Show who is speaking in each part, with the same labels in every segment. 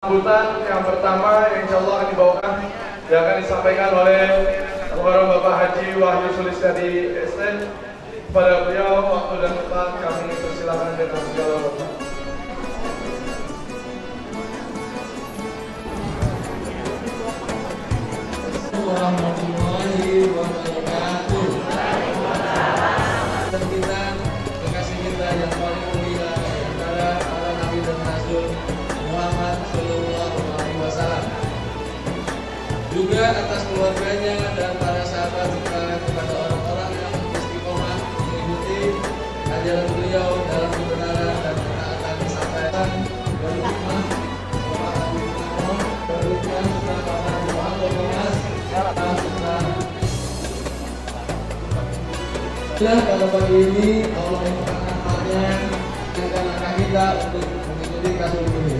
Speaker 1: Sambutan yang pertama yang insya Allah akan dibawakan yang akan disampaikan oleh Al-Mukarram Bapak Haji Wahyu Sulistiadi ST. Kepada beliau waktu dan tempat kami persilakan dengan segala hormat.
Speaker 2: Warahmatullahi wabarakatuh. Dan kita kekasih kita yang paling mulia antara para nabi dan rasul Muhammad Sallallahu Alaihi Wasallam, juga atas keluarganya dan para sahabat serta kepada orang-orang yang istiqomah mengikuti ajaran beliau dalam kebenaran dan ketaatan disampaikan dari hikmah pada pagi ini Allah memperkenalkannya dengan langkah kita untuk mengikuti kasus ini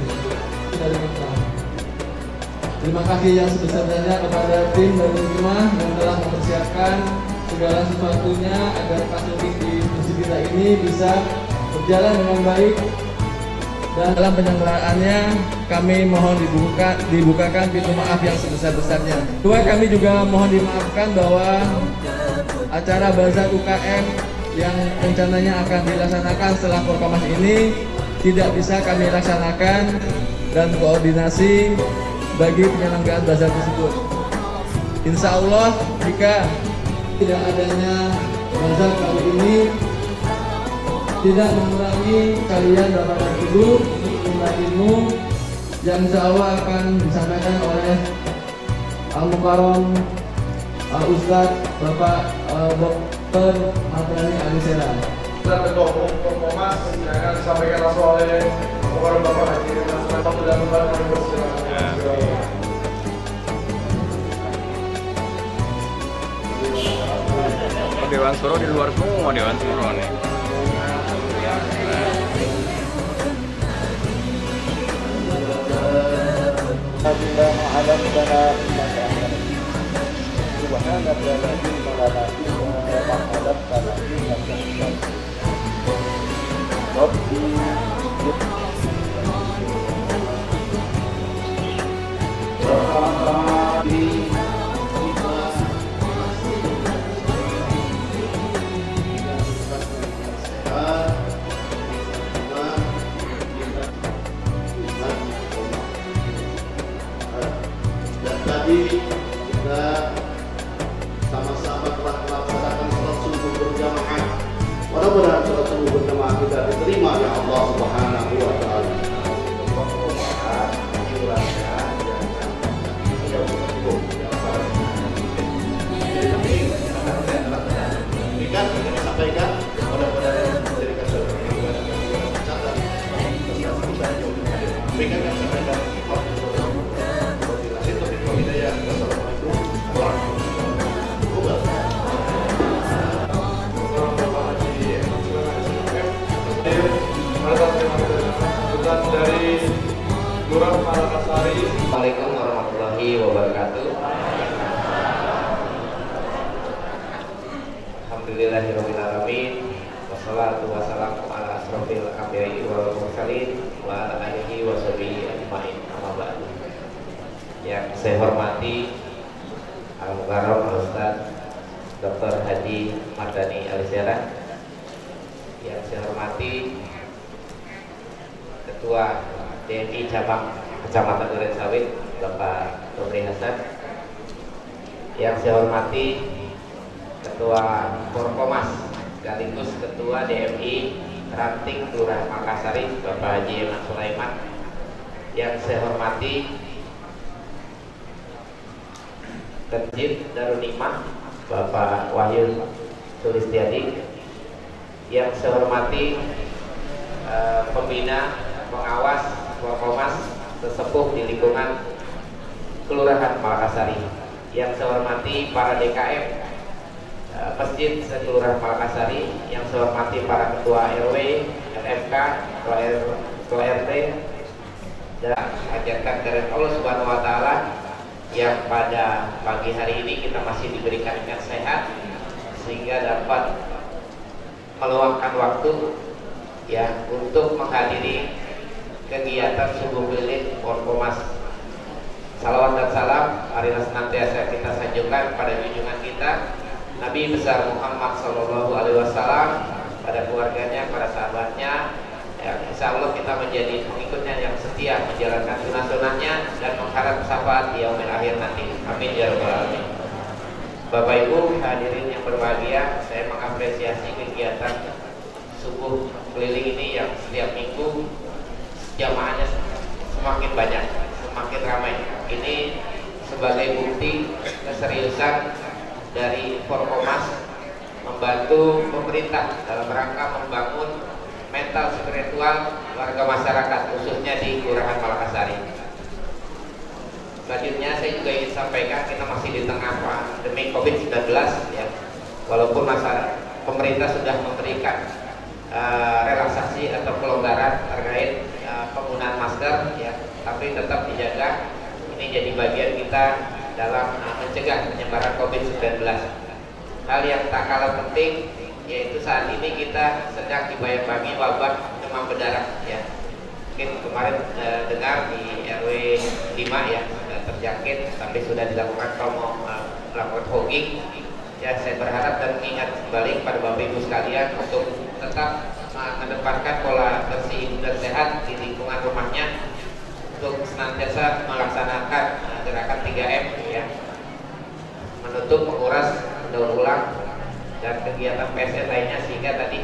Speaker 2: dari kita. Terima kasih yang sebesar-besarnya kepada tim dari rumah yang telah mempersiapkan segala sesuatunya agar kasus di masjid kita ini bisa berjalan dengan baik. Dan dalam penyelenggaraannya kami mohon dibukakan pintu maaf yang sebesar-besarnya. Kedua, kami juga mohon dimaafkan bahwa acara Bazar UKM yang rencananya akan dilaksanakan setelah Porkomas ini tidak bisa kami laksanakan dan koordinasi bagi penyelenggaraan bazar tersebut. Insya Allah jika tidak adanya bazar kali ini tidak mengurangi kalian dapat hidup untuk ilmu yang insya Allah akan disampaikan oleh Al-Mukarram Ustadz Bapak Dr. Madrani Alisera.
Speaker 1: Dan Ketua Umum Porkomas yang akan disampaikan langsung oleh Al-Mukarram Bapak Haji waktu dan tempat kami persilakan.
Speaker 3: Dewan Suro di luar semua Dewan Suro nih.
Speaker 4: Tadi kita sama-sama telah melaksanakan sholat subuh berjamaah. Mudah-mudahan sholat subuh berjamaah kita diterima ya Allah Subhanahu wa Ta'ala. Demikian disampaikan mudah-mudahan menjadikan sesuatu yang catat. Demikian yang disampaikan.
Speaker 1: Dari Lurah Malakasari.
Speaker 5: Assalamualaikum warahmatullahi wabarakatuh. Alhamdulillahirabbil alamin. Wassalatu wassalamu ala asrofil anbiya'i wal mursalin wa ala alihi wa sahbihi ajmain. Amma ba'du. Yang saya hormati Al-Mukarram Ustadz Dr. Haji Madrani Alisera. Yang saya hormati Ketua DMI Cabang Kecamatan Duren Sawit Bapak Tobri Hasan. Yang saya hormati Ketua Porkomas sekaligus Ketua DMI Ranting Lurah Makassari Bapak Haji Iman Sulaiman. Yang saya hormati Masjid Darul Nikmah Bapak Wahyu Sulistiadi. Yang saya hormati pembina pengawas Porkomas sesepuh di lingkungan Kelurahan Malakasari. Yang saya hormati para DKM Masjid Kelurahan Malakasari. Yang saya hormati para ketua RW, RFK, ketua RT, dan hajatkan dari Allah Subhanahu wa Ta'ala yang pada pagi hari ini kita masih diberikan ikat sehat sehingga dapat meluangkan waktu ya untuk menghadiri kegiatan subuh keliling Forkomas. Salawat dan salam marilah senantiasa kita sanjungkan pada junjungan kita Nabi besar Muhammad Sallallahu Alaihi Wasallam, pada keluarganya, para sahabatnya. Ya, insya Allah kita menjadi pengikutnya yang setia menjalankan sunnah-sunnahnya dan mengharap syafaat di yaumil akhir nanti. Amin ya rabbal alamin. Bapak Ibu hadirin yang berbahagia, saya mengapresiasi kegiatan subuh keliling ini yang setiap minggu jamaahnya semakin banyak, semakin ramai. Ini sebagai bukti keseriusan dari Forkomas membantu pemerintah dalam rangka membangun mental spiritual warga masyarakat, khususnya di Kelurahan Malakasari. Selanjutnya saya juga ingin sampaikan, kita masih di tengah pandemi COVID-19 ya. Walaupun pemerintah sudah memberikan relaksasi atau pelonggaran terkait penggunaan masker ya, tapi tetap dijaga. Ini jadi bagian kita dalam mencegah penyebaran COVID-19. Hal yang tak kalah penting yaitu saat ini kita sedang dibayang-bayangi wabah demam berdarah ya. Mungkin kemarin dengar di RW 5 ya sudah terjangkit, tapi sudah dilakukan melakukan fogging ya. Saya berharap dan mengingat kembali kepada Bapak Ibu sekalian untuk tetap mengedepankan pola bersih dan sehat di lingkungan rumahnya, untuk senantiasa melaksanakan gerakan 3M ya, menutup, menguras, mendaur ulang, dan kegiatan PSN lainnya sehingga tadi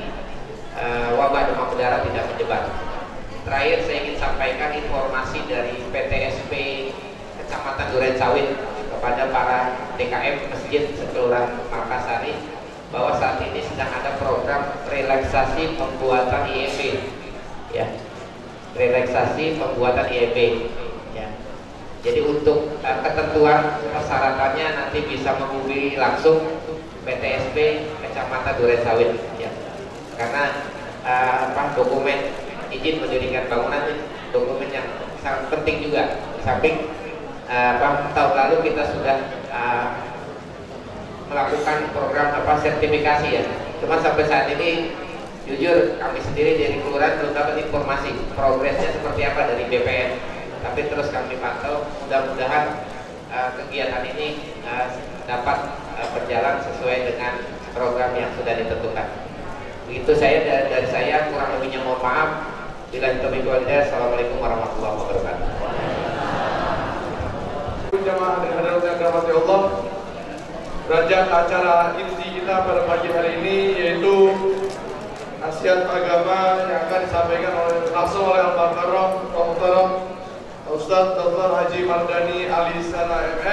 Speaker 5: wabah demam berdarah tidak menyebar. Terakhir saya ingin sampaikan informasi dari PTSP Kecamatan Durensawit kepada para DKM Masjid Kelurahan Malakasari bahwa saat ini sedang ada program relaksasi pembuatan IEP ya, relaksasi pembuatan IEP ya. Jadi untuk ketentuan persyaratannya nanti bisa menghubungi langsung PTSP Kecamatan Durensawit ya. Karena dokumen izin mendirikan bangunan itu dokumen yang sangat penting juga. Di samping tahun lalu kita sudah melakukan program sertifikasi ya. Cuma sampai saat ini jujur kami sendiri dari kelurahan belum dapat informasi progresnya seperti apa dari BPN. Tapi terus kami pantau, mudah-mudahan kegiatan ini dapat berjalan sesuai dengan program yang sudah ditentukan. Begitu saya dari saya, kurang lebihnya mohon maaf. Bila taufiq wal hidayah. Assalamualaikum warahmatullahi wabarakatuh.
Speaker 1: Jamaah dan hadirin yang dirahmati Allah, rajak acara inti kita pada pagi hari ini yaitu nasihat agama yang akan disampaikan langsung oleh Al-Mukarram Ustaz Dr. Haji Mardani Ali Sana MH.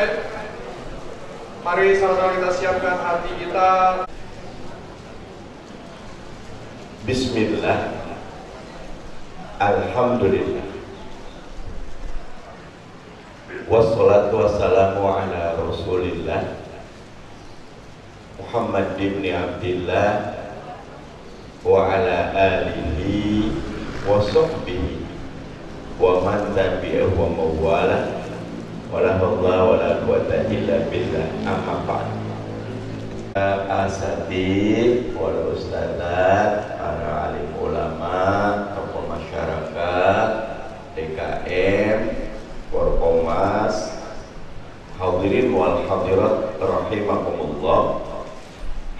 Speaker 1: Mari sama-sama kita siapkan hati kita.
Speaker 6: Bismillah, Alhamdulillah, wassalatu wassalamu ala Rasulillah Muhammad ibn Abdillah wa ala alihi wa sahbihi wa man tabi'ahu wa mawala wa la hawla wa la quwwata illa billah, amma ba'd. Asatidz wal ustadzat, para alim ulama, tokoh masyarakat, DKM, Forkomas, hadirin wal hadirat rahimakumullah.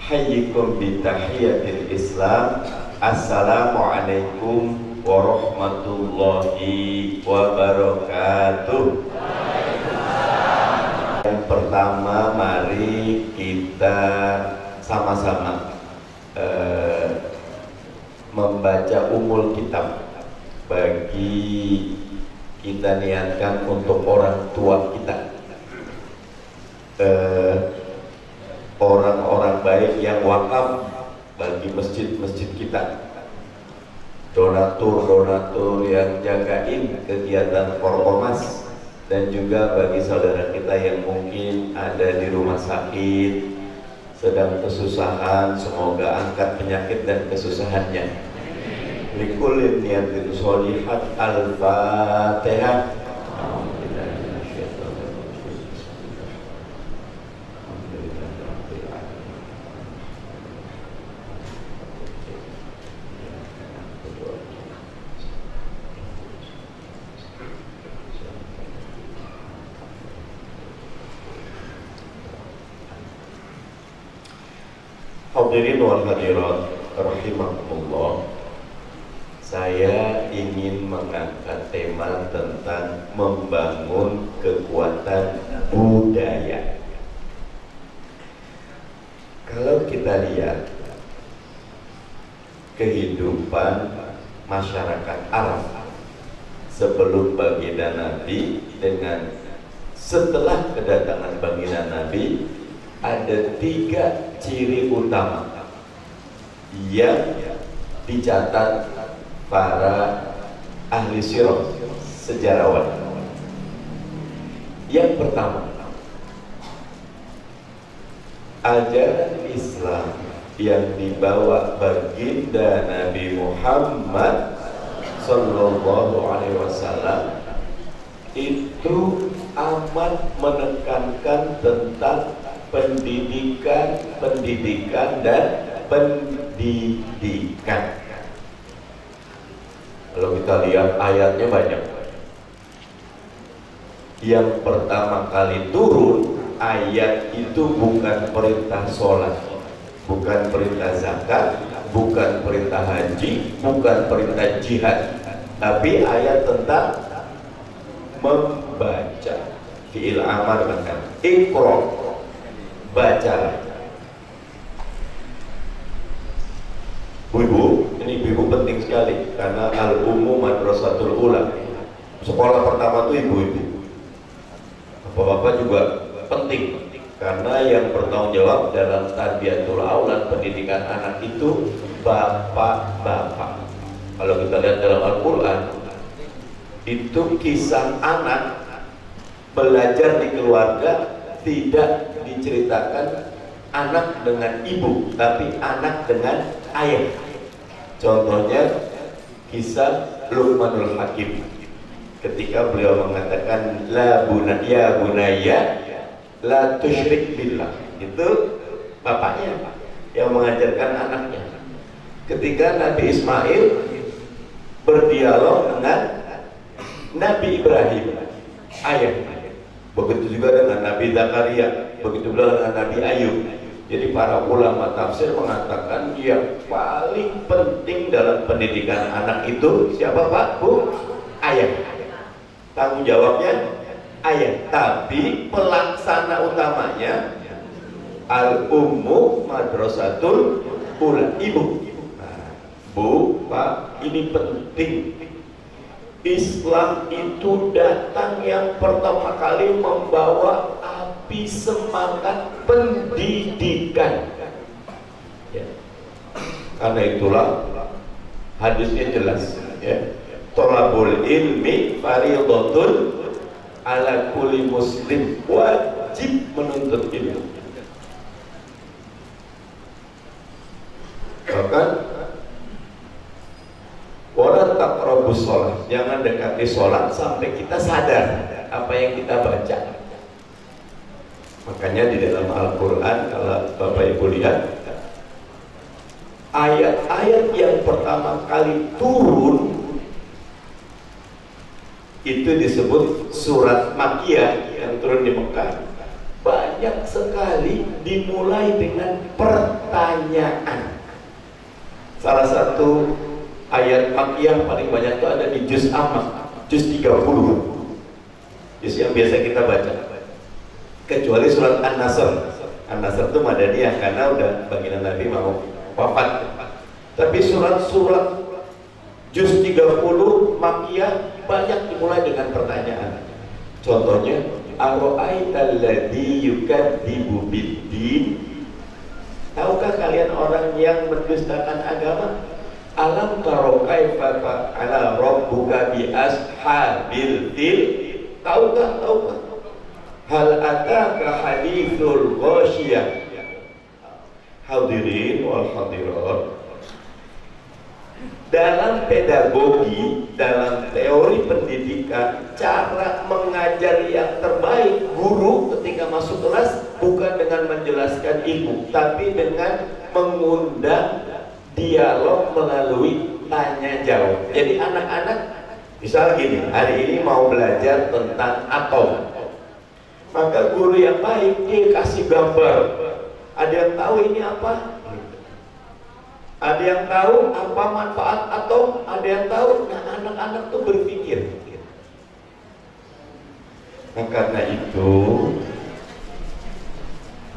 Speaker 6: Hayyikum bi tahiyatil Islam. Assalamualaikum warahmatullahi wabarakatuh. Yang pertama, mari kita sama-sama membaca umul kitab. Bagi kita niatkan untuk orang tua kita, orang-orang baik yang wakaf bagi masjid-masjid kita, donatur-donatur yang jagain kegiatan Forkomas, dan juga bagi saudara kita yang mungkin ada di rumah sakit sedang kesusahan, semoga angkat penyakit dan kesusahannya. Likulli niyatin sholihat. Al-Fatihah. Hadirin wal hadirat rahimakumullah. Saya ingin mengangkat tema tentang membangun kekuatan budaya. Kalau kita lihat kehidupan masyarakat Arab sebelum baginda Nabi dengan setelah kedatangan baginda Nabi, ada 3 ciri utama yang dicatat para ahli sirah, sejarawan. Yang pertama, ajaran Islam yang dibawa baginda Nabi Muhammad Sallallahu Alaihi Wasallam itu amat menekankan tentang pendidikan dan pendidikan. Kalau kita lihat ayatnya banyak. Yang pertama kali turun ayat itu bukan perintah sholat, bukan perintah zakat, bukan perintah haji, bukan perintah jihad, tapi ayat tentang membaca. Fi'il amar bahkan Iqra, bacalah. Ibu, ini ibu penting sekali karena al-ummu madrasatul ula. Sekolah pertama itu ibu-ibu. Bapak-bapak juga penting karena yang bertanggung jawab dalam tarbiyatul aulad, pendidikan anak itu bapak-bapak. Kalau kita lihat dalam Al-Quran, itu kisah anak belajar di keluarga tidak diceritakan anak dengan ibu, tapi anak dengan ayah. Contohnya kisah Luqmanul Hakim, ketika beliau mengatakan la bunayya la tusyrik billah, itu bapaknya yang mengajarkan anaknya. Ketika Nabi Ismail berdialog dengan Nabi Ibrahim, ayahnya. Begitu juga dengan Nabi Zakaria, begitu juga dengan Nabi Ayub. Jadi para ulama tafsir mengatakan yang paling penting dalam pendidikan anak itu siapa Pak? Bu? Ayah. Tanggung jawabnya ayah, tapi pelaksana utamanya al-ummu madrasatul ula, ibu. Nah, Bu, Pak, ini penting. Islam itu datang yang pertama kali membawa api semangat pendidikan, ya. Karena itulah hadisnya jelas, ya. Thalabul ilmi fardhatun ala kulli muslim, wajib menuntut ilmu. Bahkan wala taqrabus sholat, jangan dekati sholat sampai kita sadar apa yang kita baca. Makanya di dalam Al-Quran, kalau Bapak Ibu lihat, ayat-ayat yang pertama kali turun itu disebut surat Makkiyah yang turun di Mekah. Banyak sekali dimulai dengan pertanyaan. Salah satu ayat Makkiyah paling banyak itu ada di juz Amma, juz 30, juz yang biasa kita baca, kecuali surat An-Nasr. An-Nasr itu Madaniyah karena udah baginda Nabi mau wafat. Tapi surat-surat juz 30 Makkiyah banyak dimulai dengan pertanyaan. Contohnya, ara'aital ladzi yukadzibu bid-din, tahukah kalian orang yang mendustakan agama? Alam taro kaifa fa'ala rabbuka bi ashabil fil, tahukah? Hal ataka hadithul ghasyiyah. Hadirin wal hadirat, dalam pedagogi, dalam teori pendidikan, cara mengajar yang terbaik guru ketika masuk kelas bukan dengan menjelaskan ilmu, tapi dengan mengundang dialog melalui tanya jawab. Jadi anak-anak misal gini, hari ini mau belajar tentang atom, maka guru yang baik dia kasih gambar. Ada yang tahu ini apa? Ada yang tahu apa manfaat atau ada yang tahu. Nah, anak-anak tuh berpikir. Nah, karena itu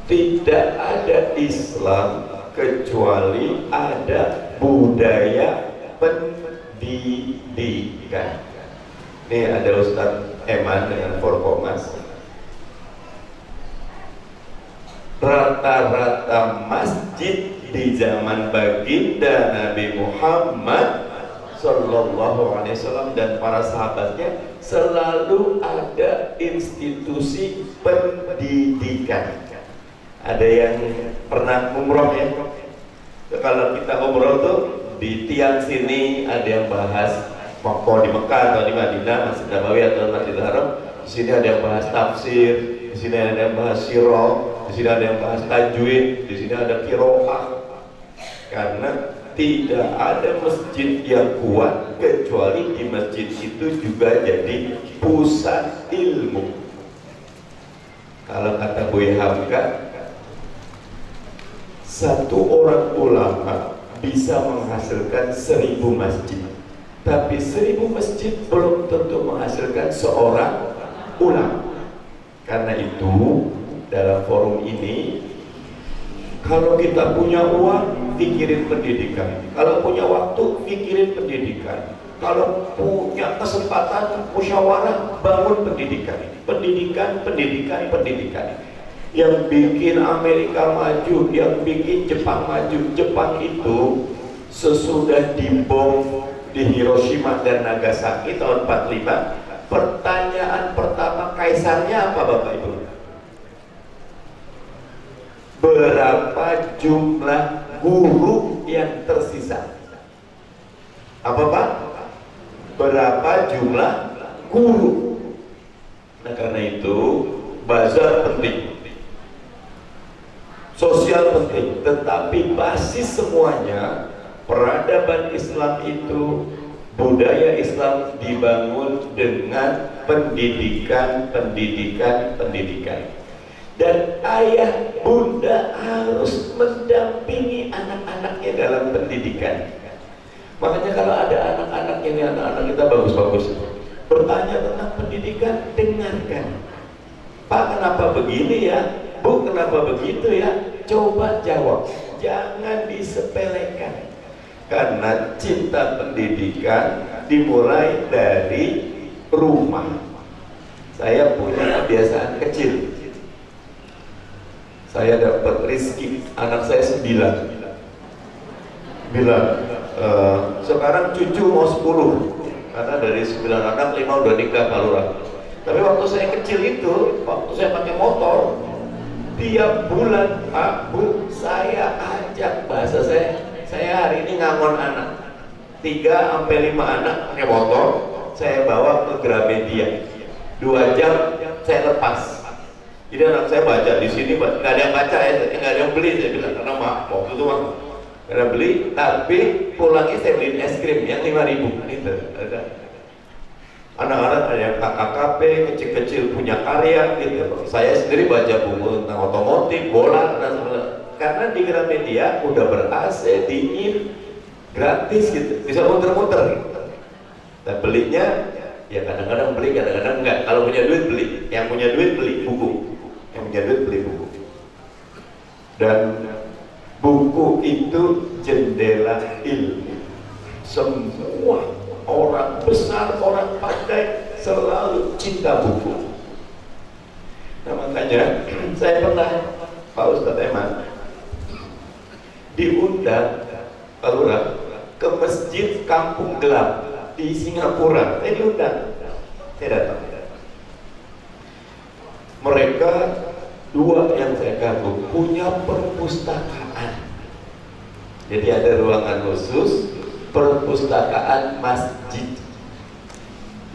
Speaker 6: tidak ada Islam kecuali ada budaya pendidikan. Ini ada Ustadz Eman dengan Forkomas. Rata-rata masjid di zaman baginda Nabi Muhammad Sallallahu Alaihi Wasallam dan para sahabatnya selalu ada institusi pendidikan. Ada yang pernah umroh ya? Kalau kita umroh tuh di tiang sini ada yang bahas waktu di Mekah atau di Madinah, Masjid Nabawi atau Masjidil Haram. Di sini ada yang bahas tafsir, di sini ada yang bahas sirah, di sini ada yang bahas tajwid, di sini ada qiraah. Karena tidak ada masjid yang kuat kecuali di masjid itu juga jadi pusat ilmu. Kalau kata Buya Hamka, satu orang ulama bisa menghasilkan 1000 masjid, tapi 1000 masjid belum tentu menghasilkan seorang ulama. Karena itu dalam forum ini, kalau kita punya uang, pikirin pendidikan. Kalau punya waktu, pikirin pendidikan. Kalau punya kesempatan, musyawarah, bangun pendidikan. Pendidikan, pendidikan, pendidikan. Yang bikin Amerika maju, yang bikin Jepang maju. Jepang itu sesudah dibom di Hiroshima dan Nagasaki tahun 45, pertanyaan pertama kaisarnya apa, Bapak Ibu? Berapa jumlah guru yang tersisa? Apa Pak? Berapa jumlah guru? Nah, karena itu bazar penting, sosial penting, tetapi basis semuanya peradaban Islam itu, budaya Islam dibangun dengan pendidikan, pendidikan, pendidikan. Dan ayah bunda harus mendampingi anak-anaknya dalam pendidikan. Makanya kalau ada anak-anak ini, anak-anak kita bagus-bagus, bertanya tentang pendidikan, dengarkan. Pak, kenapa begini ya? Bu, kenapa begitu ya? Coba jawab, jangan disepelekan. Karena cinta pendidikan dimulai dari rumah. Saya punya kebiasaan kecil. Saya dapat rezeki, anak saya 9. Sekarang cucu mau 10. Karena dari 9 anak 5 udah nikah Pak Lurah. Tapi waktu saya kecil itu, waktu saya pakai motor, tiap bulan, Pak, Bu, saya ajak, bahasa saya hari ini ngangon anak 3-5 anak pakai motor, saya bawa ke Gramedia. 2 jam saya lepas. Jadi anak saya baca di sini, nggak ada yang baca ya, nggak ada yang beli, saya bilang, karena waktu itu mah karena beli, tapi pulangnya saya beliin es krim yang 5.000 itu ada. Anak-anak ada yang KKP, kecil-kecil punya karya gitu. Saya sendiri baca buku tentang otomotif, bola, dan sebagainya. Karena di Gramedia udah ber-AC, dingin, gratis gitu, bisa muter-muter gitu. Dan belinya ya kadang-kadang beli, kadang-kadang enggak. Kalau punya duit beli, yang punya duit beli buku. Yang punya duit beli buku. Dan buku itu jendela ilmu. Semua orang besar, orang pandai selalu cinta buku. Nah, makanya saya pernah, Pak Ustadz Eman, diundang Pak Lurah ke masjid Kampung Gelap di Singapura. Saya diundang, saya datang. Mereka dua yang saya kagum punya perpustakaan. Jadi ada ruangan khusus perpustakaan masjid.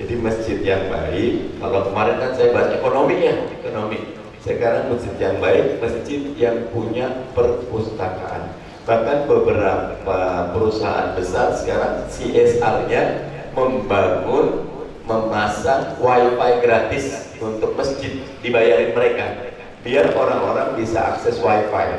Speaker 6: Jadi masjid yang baik. Kalau kemarin kan saya bahas ekonomi ya, ekonomi. Sekarang masjid yang baik, masjid yang punya perpustakaan. Bahkan beberapa perusahaan besar sekarang CSR-nya membangun, memasang wifi gratis untuk masjid, dibayarin mereka biar orang-orang bisa akses wifi.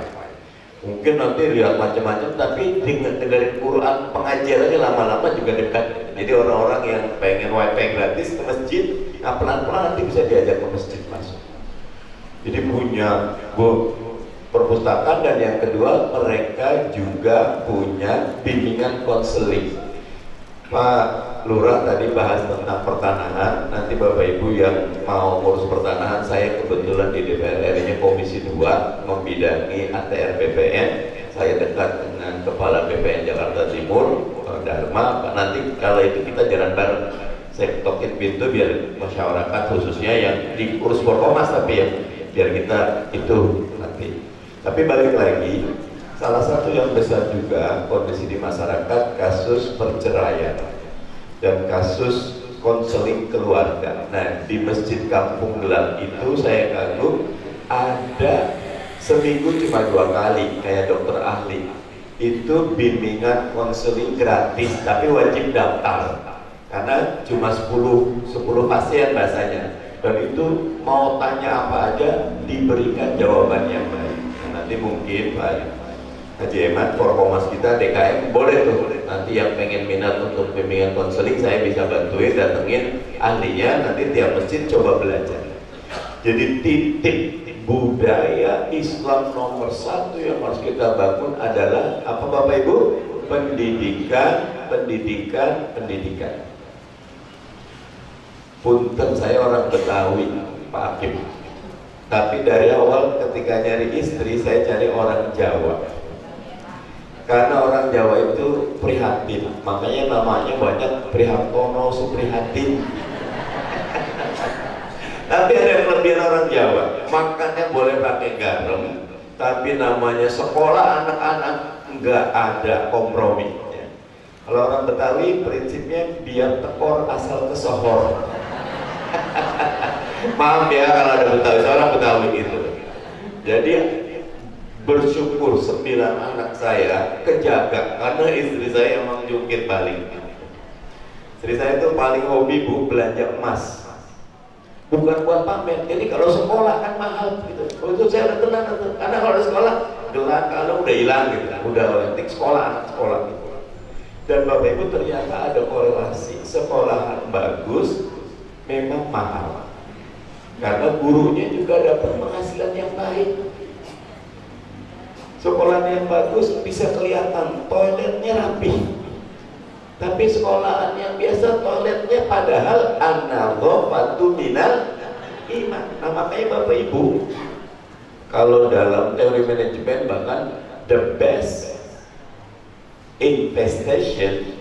Speaker 6: Mungkin nanti lihat macam-macam, tapi dengerin Quran pengajian aja lama-lama juga dekat. Jadi orang-orang yang pengen wifi gratis ke masjid, nah pelan-pelan nanti bisa diajak ke masjid masuk. Jadi punya perpustakaan, dan yang kedua mereka juga punya bimbingan konseling. Pak Lurah tadi bahas tentang pertanahan. Nanti Bapak Ibu yang mau ngurus pertanahan, saya kebetulan di DPR RI-nya Komisi 2 membidangi ATR BPN. Saya dekat dengan Kepala BPN Jakarta Timur, Dharma. Nanti kalau itu kita jalan bareng. Saya ketokin pintu biar masyarakat khususnya yang diurus Forkomas, tapi ya biar kita itu nanti. Tapi balik lagi, salah satu yang besar juga kondisi di masyarakat kasus perceraian dan kasus konseling keluarga. Nah, di Masjid Kampung Gelap itu saya kagum, ada seminggu cuma 2 kali kayak dokter ahli. Itu bimbingan konseling gratis, tapi wajib daftar karena cuma 10 pasien bahasanya, dan itu mau tanya apa aja diberikan jawaban yang baik. Nah, nanti mungkin Pak Haji Eman, Forkomas kita DKM boleh tuh, nanti yang pengen minat untuk bimbingan konseling saya bisa bantuin, datengin ahlinya, nanti tiap masjid coba belajar. Jadi titik budaya Islam nomor 1 yang harus kita bangun adalah apa Bapak Ibu? Pendidikan, pendidikan, pendidikan. Punten, saya orang Betawi Pak Hakim, tapi dari awal ketika nyari istri saya cari orang Jawa. Karena orang Jawa itu prihatin, makanya namanya banyak Prihartono, Suprihatin. Tapi ada yang kelebihan orang Jawa, makannya boleh pakai garam, tapi namanya sekolah anak-anak nggak ada kompromi. Kalau orang Betawi prinsipnya biar tekor asal kesohor. Maaf ya kalau ada Betawi, seorang Betawi itu. Jadi bersyukur 9 anak saya kejaga karena istri saya emang jungkir balik. Istri saya itu paling hobi Bu belanja emas, bukan buat pamer. Jadi kalau sekolah kan mahal gitu. Untuk saya udah tenang tuh, karena kalau sekolah gelar kalau udah hilang gitu, udah penting sekolah anak sekolah gitu. Dan Bapak Ibu ternyata ada korelasi, sekolahan bagus memang mahal karena gurunya juga dapat penghasilan yang baik. Sekolahan yang bagus bisa kelihatan toiletnya rapi, tapi sekolahan yang biasa toiletnya padahal an-nadhafatu minal iman. Nah makanya Bapak Ibu, kalau dalam teori manajemen bahkan the best investment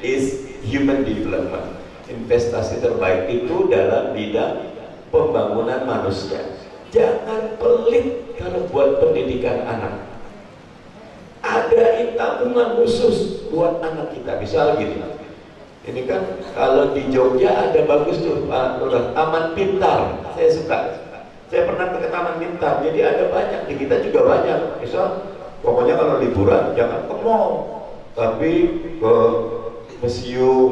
Speaker 6: is human development. Investasi terbaik itu dalam bidang pembangunan manusia. Jangan pelit kalau buat pendidikan anak. Ada tabungan khusus buat anak kita. Misal gini, ini kan kalau di Jogja ada bagus tuh Taman Pintar. Saya suka. Saya pernah ke Taman Pintar. Jadi ada banyak, di kita juga banyak. Misal pokoknya kalau liburan jangan ke mall, tapi ke museum,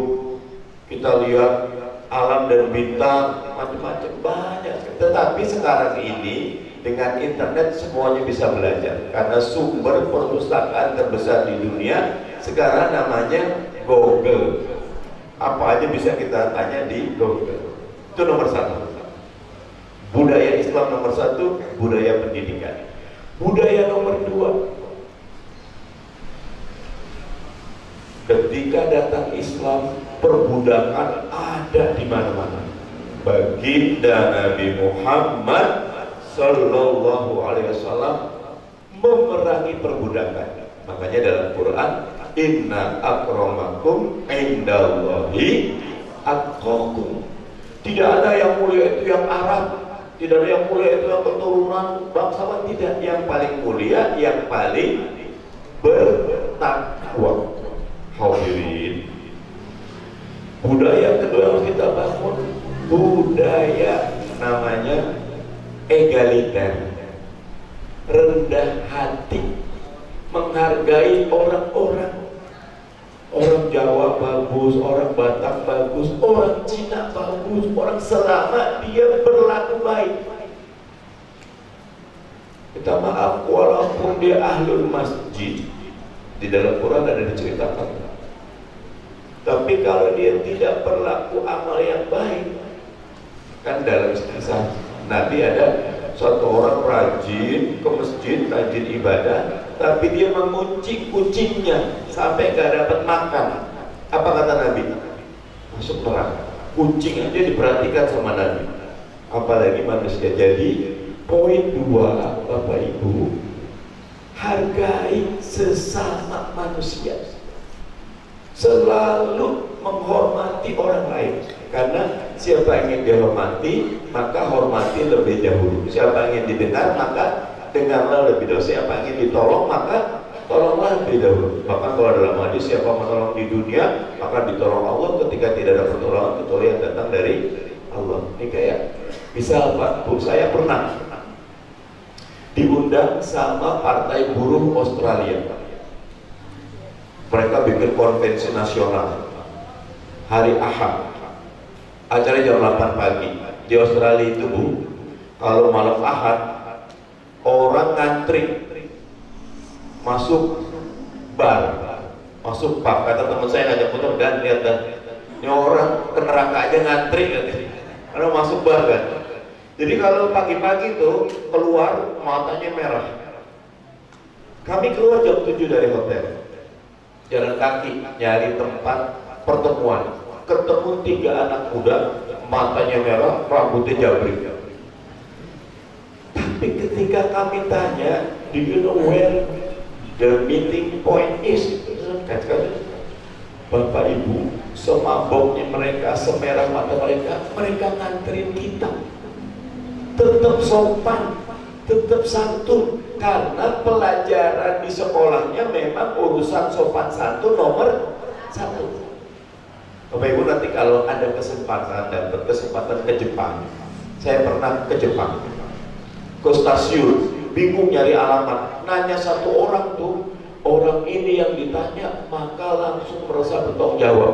Speaker 6: kita lihat alam dan bintang, macam-macam banyak. Tetapi sekarang ini dengan internet semuanya bisa belajar, karena sumber perpustakaan terbesar di dunia sekarang namanya Google. Apa aja bisa kita tanya di Google. Itu nomor 1. Budaya Islam nomor 1, budaya pendidikan. Budaya nomor 2, ketika datang Islam, perbudakan ada di mana-mana. Baginda Nabi Muhammad Sallallahu Alaihi Wasallam memerangi perbudakan. Makanya dalam Quran, Inna akramakum indallahi atqakum. Tidak ada yang mulia itu yang Arab, tidak ada yang mulia itu yang keturunan bangsawan, tidak. Yang paling mulia, yang paling bertakwa. Hadirin, budaya kedua yang harus kita bangun, budaya namanya egaliter, rendah hati, menghargai orang-orang. Orang Jawa bagus, orang Batak bagus, orang Cina bagus, orang selama dia berlaku baik. minta maaf walaupun dia ahlul masjid. Di dalam Quran ada diceritakan. Tapi kalau dia tidak berlaku amal yang baik, kan dalam kisah Nabi ada suatu orang rajin ke masjid, rajin ibadah, tapi dia mengunci kucingnya sampai gak dapat makan. Apa kata Nabi? Masuk neraka. Kucing aja diperhatikan sama Nabi, apalagi manusia. Jadi poin 2, Bapak Ibu, hargai sesama manusia, selalu menghormati orang lain. Karena siapa ingin dihormati, maka hormati lebih dahulu. Siapa ingin didengar, maka dengarlah lebih dahulu. Siapa ingin ditolong, maka tolonglah lebih dahulu. Bahkan kalau dalam hadis, siapa menolong di dunia, maka ditolong Allah ketika tidak ada pertolongan kecuali yang datang dari Allah. Ini kayak bisa Pak Bu, saya pernah diundang sama Partai Buruh Australia. Mereka bikin konvensi nasional hari Ahad, acara jam 8 pagi. Di Australia itu Bu, kalau malam Ahad orang ngantri masuk bar, masuk pub. Kata teman saya ngajak foto, dan lihat dan ini orang ke neraka aja ngantri karena masuk bar kan. Jadi kalau pagi-pagi tuh keluar matanya merah. Kami keluar jam 7 dari hotel, jalan kaki nyari tempat pertemuan. Ketemu 3 anak muda, matanya merah, rambutnya jabrik. Tapi ketika kami tanya, do you know where the meeting point is? Kata-kata, Bapak Ibu, semaboknya mereka, semerah mata mereka nganterin kita. Tetap sopan, tetap santun, karena pelajaran di sekolahnya memang urusan sopan santun nomor 1. Bapak Ibu, nanti kalau ada kesempatan dan berkesempatan ke Jepang, saya pernah ke Jepang, ke stasiun, bingung nyari alamat, nanya satu orang tuh, orang ini yang ditanya maka langsung merasa bertanggung jawab.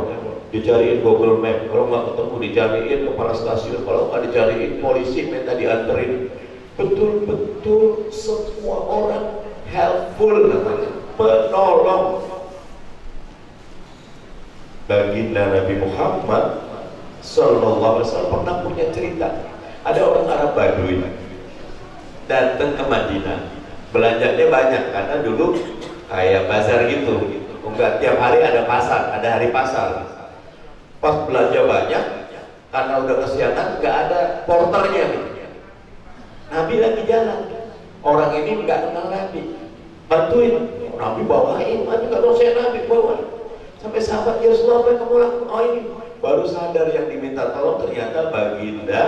Speaker 6: Dicariin Google Map, kalau nggak ketemu dicariin kepala stasiun, kalau nggak dicariin polisi minta dianterin. Betul-betul semua orang helpful, penolong. Baginda Nabi Muhammad Sallallahu Alaihi Wasallam pernah punya cerita. Ada orang Arab Badui datang ke Madinah, belanjanya banyak karena dulu kayak bazar gitu. Enggak tiap hari ada pasar, ada hari pasar. Pas belanja banyak, karena udah kesiangan, nggak ada porternya. Nabi lagi jalan, orang ini nggak kenal Nabi, bantuin. Nabi bawain, Nabi nggak tahu saya Nabi bawain. Sampai sahabat, ya Rasulullah, apa yang kamu lakukan? Oh ini, baru sadar yang diminta tolong ternyata baginda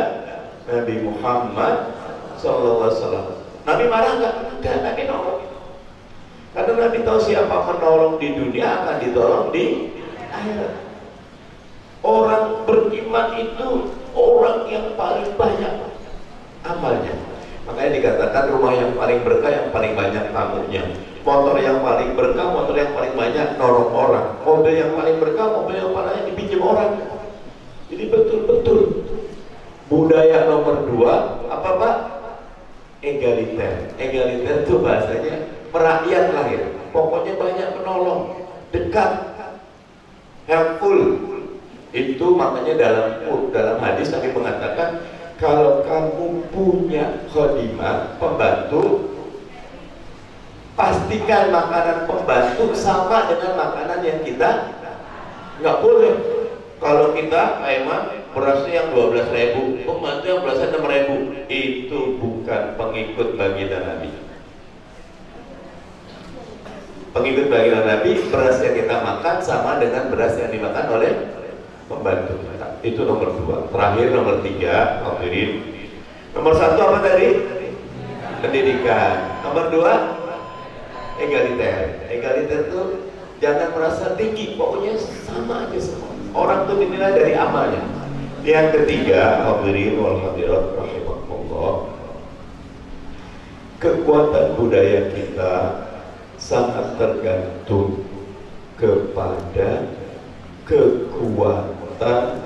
Speaker 6: Nabi Muhammad Sallallahu Alaihi Wasallam. Nabi marah nggak? Enggak, Nabi nolong. Karena Nabi tahu siapa menolong di dunia akan ditolong di akhirat. Orang beriman itu orang yang paling banyak amalnya. Makanya dikatakan rumah yang paling berkah yang paling banyak tamunya. Motor yang paling berkah, motor yang paling banyak nolong orang. Mobil yang paling berkah, mobil yang paling banyak dipinjam orang. Jadi betul-betul budaya nomor 2 apa Pak? Egaliter. Egaliter itu bahasanya merakyat lah ya. Pokoknya banyak menolong, dekat, helpful. Itu makanya dalam hadis Nabi mengatakan, kalau kamu punya khodimah, pembantu, pastikan makanan pembantu sama dengan makanan yang kita. Nggak boleh kalau kita emang berasnya yang 12.000, pembantu yang berasnya 6.000, itu bukan pengikut baginda Nabi. Pengikut baginda Nabi, beras yang kita makan sama dengan beras yang dimakan oleh pembantu. Itu nomor 2. Terakhir nomor 3, hadirin. Nomor 1 apa tadi? Pendidikan. Nomor 2, egaliter. Egaliter itu jangan merasa tinggi, pokoknya sama aja semua. Orang itu dinilai dari amalnya. Yang ketiga, hadirin wal hadirat rahimakumullah, kekuatan budaya kita sangat tergantung kepada kekuatan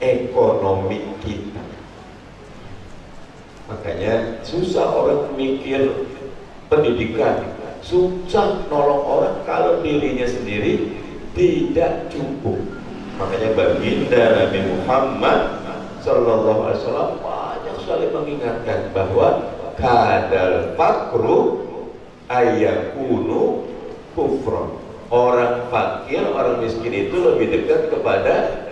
Speaker 6: ekonomi kita. Makanya susah orang mikir pendidikan, susah nolong orang kalau dirinya sendiri tidak cukup. Makanya baginda Nabi Muhammad Sallallahu Alaihi Wasallam banyak sekali mengingatkan bahwa kadal fakru ayakunu kufron. Orang fakir, orang miskin itu lebih dekat kepada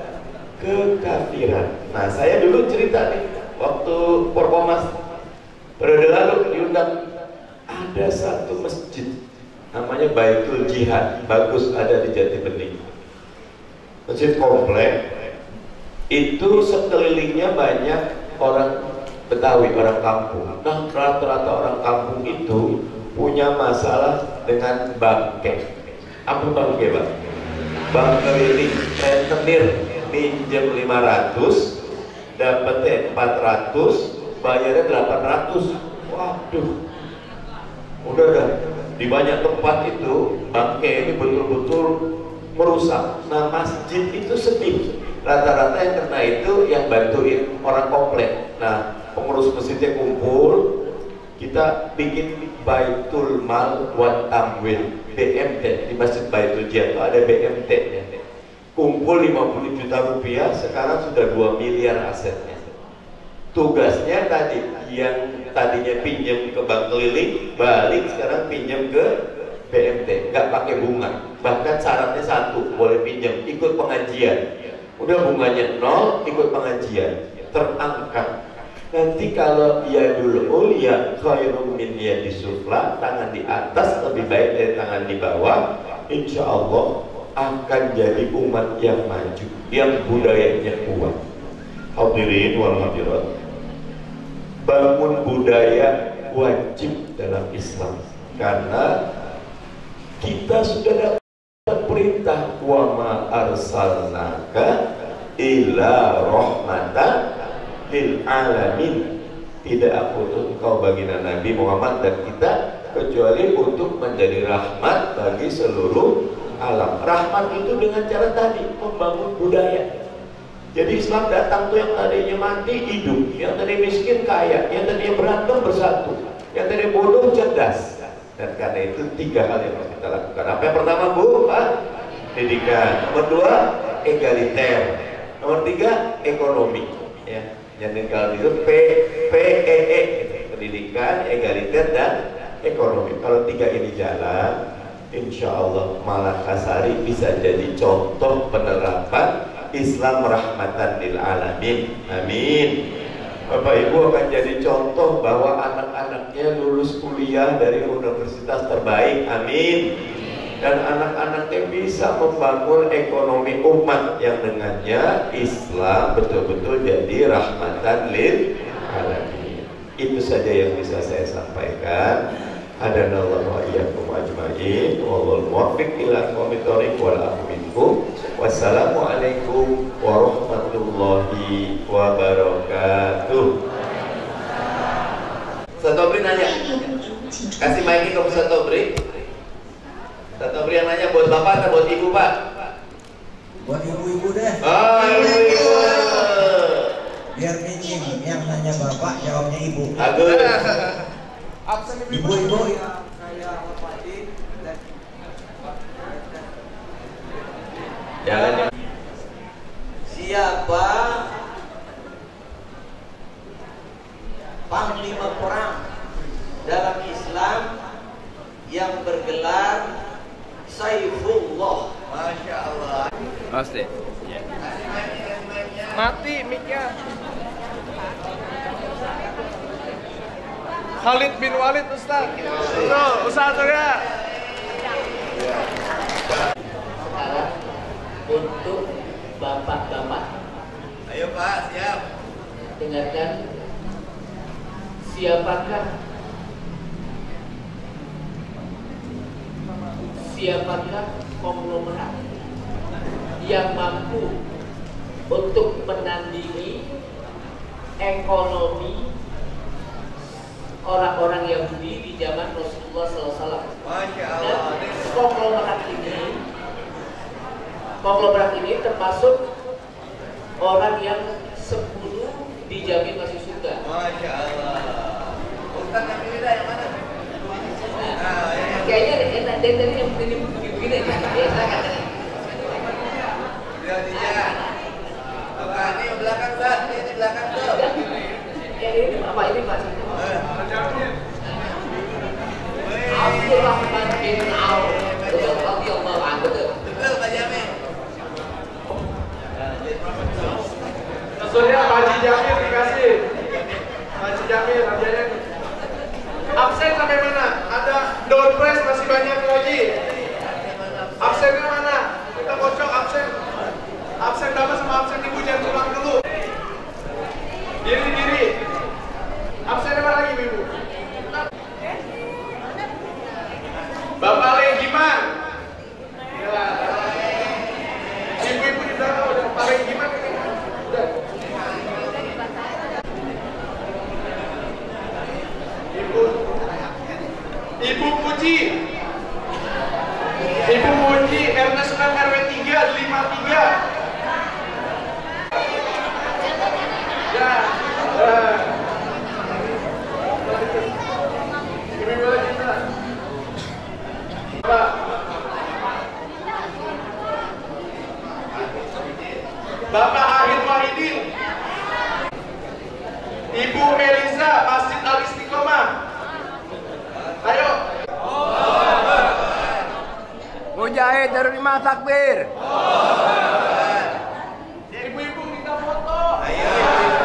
Speaker 6: kekafiran. Nah, saya dulu cerita nih, waktu Porkomas periode lalu diundang, ada satu masjid namanya Baitul Jihad, bagus, ada di Jati Bening. Masjid komplek itu sekelilingnya banyak orang Betawi, orang kampung. Nah, rata-rata orang kampung itu punya masalah dengan bangke. Apa bangke, Bang? Bangke ini rentenir, minjem 500, dapetnya 400, bayarnya 800. Waduh, udah di banyak tempat itu bangke ini betul-betul merusak. Nah, masjid itu sedih. Rata-rata yang kena itu yang bantuin orang komplek. Nah, pengurus masjidnya kumpul, kita bikin Baitul Mal wa Tamwil, BMT. Di Masjid Baitul Jihad itu ada BMT nya. Kumpul 50 juta rupiah, sekarang sudah 2 miliar asetnya. Tugasnya tadi, yang tadinya pinjam ke bank keliling, balik sekarang pinjam ke BMT, nggak pakai bunga. Bahkan syaratnya satu, boleh pinjam, ikut pengajian. Udah bunganya 0, ikut pengajian, terangkat. Nanti kalau ya dulu ulia khairum min yadi sufla, tangan di atas lebih baik dari tangan di bawah, insya Allah akan jadi umat yang maju, yang budayanya kuat. Hadirin wal hadirat, bangun budaya wajib dalam Islam, karena kita sudah dapat perintah wa ma arsalnaka illa rahmatan lil alamin. Tidak aku utus engkau baginda Nabi Muhammad dan kita kecuali untuk menjadi rahmat bagi seluruh alam. Rahmat itu dengan cara tadi membangun budaya. Jadi Islam datang tuh yang tadinya mati hidup, yang tadi miskin kaya, yang tadinya berantem bersatu, yang tadi bodoh cerdas. Dan karena itu 3 hal yang harus kita lakukan. Apa yang pertama, Bu? Pendidikan. Nomor 2, egaliter. Nomor 3, ekonomi. Ya. Jadi kalau itu PEE, pendidikan, egaliter, dan ekonomi. Kalau 3 ini jalan, insya Allah Makassari bisa jadi contoh penerapan Islam rahmatan lil alamin. Amin. Bapak Ibu akan jadi contoh bahwa anak-anaknya lulus kuliah dari universitas terbaik. Amin. Dan anak-anaknya bisa membangun ekonomi umat yang dengannya Islam betul-betul jadi rahmatan lil alamin. Itu saja yang bisa saya sampaikan. Hadanallahu wa iyyakum ajma'in. Wallahul muwaffiq ila aqwamit thoriq wal afu minkum. Wassalamualaikum warahmatullahi wabarakatuh. Ustaz Tobri nanya. Kasih mic ke Ustaz Tobri. Ustaz Tobri yang nanya buat bapak atau buat ibu, Pak?
Speaker 7: Buat ibu-ibu deh.
Speaker 6: Oh, ibu-ibu.
Speaker 7: Biar minim yang nanya bapak, jawabnya ibu.
Speaker 6: Bagus.
Speaker 7: Ibu-ibu yang saya hormati dan
Speaker 6: Jangan.
Speaker 7: siapa panglima perang dalam Islam yang bergelar Saifullah?
Speaker 1: Masya Allah.
Speaker 3: Pasti.
Speaker 1: Mati mic-nya. Khalid bin Walid, Ustaz. Betul, Ustaz juga.
Speaker 5: Sekarang untuk bapak-bapak.
Speaker 6: Ayo Pak, siap.
Speaker 5: Dengarkan, siapakah konglomerat yang mampu untuk menandingi ekonomi orang-orang Yahudi di zaman Rasulullah SAW.
Speaker 6: Masya
Speaker 5: Dan
Speaker 6: Allah.
Speaker 5: konglomerat ini termasuk orang yang 10 dijamin masuk surga.
Speaker 6: Masya Allah. Ustaz yang pilih dah yang mana?
Speaker 5: tadi yang begini-begini. Silakan.
Speaker 8: Lihat. Bapak ini belakang, Pak. Ini belakang tuh.
Speaker 5: Ya ini Bapak ini Pak. Abdurrahman bin Auf. Betul, radhiyallahu anhu.
Speaker 8: Betul, Pak Jamin.
Speaker 1: Maksudnya Pak Haji Jamil dikasih. Pak Haji Jamil, hadiahnya. Absen sampai mana? Ada door prize masih banyak lagi. Absennya mana? Kita kocok absen. Absen Bapak sama absen Ibu jangan pulang dulu. Diri. Absennya mana lagi Ibu? Bapak Lenggiman. Ibu-ibu di belakang udah Pak Lenggiman. Udah. Ibu Puji. Ibu Puji Ernest RW 3 53. Ya. Ibu lagi kita. Bapak Ahid Wahidin. Ibu Eliza Masjid Al Istiqomah. Ayo.
Speaker 8: Mujahid Darul Imam takbir.
Speaker 1: Ibu-ibu minta foto. Ayo.